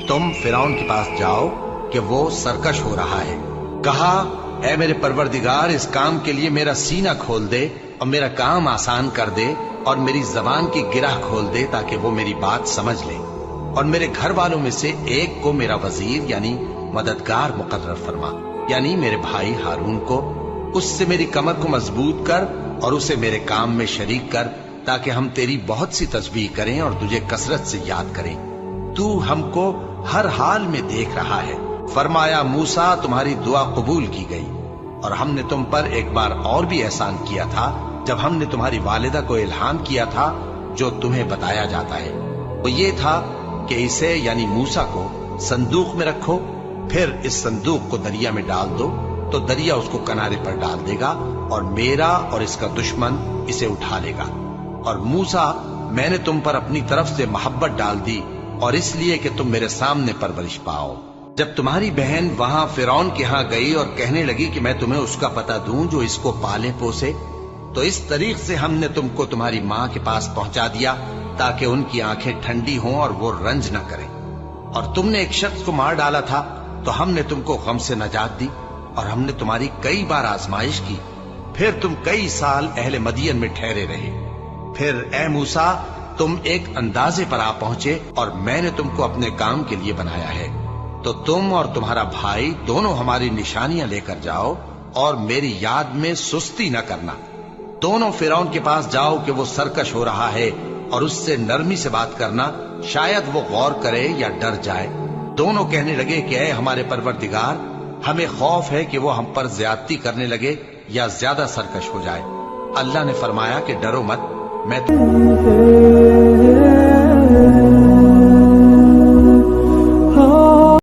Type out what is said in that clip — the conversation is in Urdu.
تم فرعون کے پاس جاؤ کہ وہ سرکش ہو رہا ہے۔ کہا اے میرے پروردگار، اس کام کے لیے میرا سینہ کھول دے اور میرا کام آسان کر دے اور میری زبان کی گرہ کھول دے تاکہ وہ میری بات سمجھ لے، اور میرے گھر والوں میں سے ایک کو میرا وزیر یعنی مددگار مقرر فرما، یعنی میرے بھائی ہارون کو۔ اس سے میری کمر کو مضبوط کر اور اسے میرے کام میں شریک کر تاکہ ہم تیری بہت سی تسبیح کریں اور تجھے کثرت سے یاد کریں۔ تو ہم کو ہر حال میں دیکھ رہا ہے۔ فرمایا موسیٰ تمہاری دعا قبول کی گئی، اور ہم نے تم پر ایک بار اور بھی احسان کیا تھا جب ہم نے تمہاری والدہ کو الہام کیا تھا جو تمہیں بتایا جاتا ہے۔ وہ یہ تھا کہ اسے یعنی موسیٰ کو صندوق میں رکھو، پھر اس صندوق کو دریا میں ڈال دو تو دریا اس کو کنارے پر ڈال دے گا، اور میرا اور اس کا دشمن اسے اٹھا لے گا۔ اور موسیٰ میں نے تم پر اپنی طرف سے محبت ڈال دی، اور اس لیے کہ تم میرے سامنے پرورش پاؤ۔ جب تمہاری بہن وہاں فرعون کے ہاں گئی اور کہنے لگی کہ میں تمہیں اس کا پتہ دوں جو اس کو پالے پوسے، تو اس طریق سے ہم نے تم کو تمہاری ماں کے پاس پہنچا دیا تاکہ ان کی آنکھیں ٹھنڈی ہوں اور وہ رنج نہ کریں۔ اور تم نے ایک شخص کو مار ڈالا تھا تو ہم نے تم کو غم سے نجات دی، اور ہم نے تمہاری کئی بار آزمائش کی، پھر تم کئی سال اہل مدین میں ٹھہرے رہے۔ پھر اے موسیٰ تم ایک اندازے پر آ پہنچے اور میں نے تم کو اپنے کام کے لیے بنایا ہے، تو تم اور تمہارا بھائی دونوں ہماری نشانیاں لے کر جاؤ اور میری یاد میں سستی نہ کرنا۔ دونوں فرعون کے پاس جاؤ کہ وہ سرکش ہو رہا ہے، اور اس سے نرمی سے بات کرنا، شاید وہ غور کرے یا ڈر جائے۔ دونوں کہنے لگے کہ اے ہمارے پروردگار، ہمیں خوف ہے کہ وہ ہم پر زیادتی کرنے لگے یا زیادہ سرکش ہو جائے۔ اللہ نے فرمایا کہ ڈرو مت، میں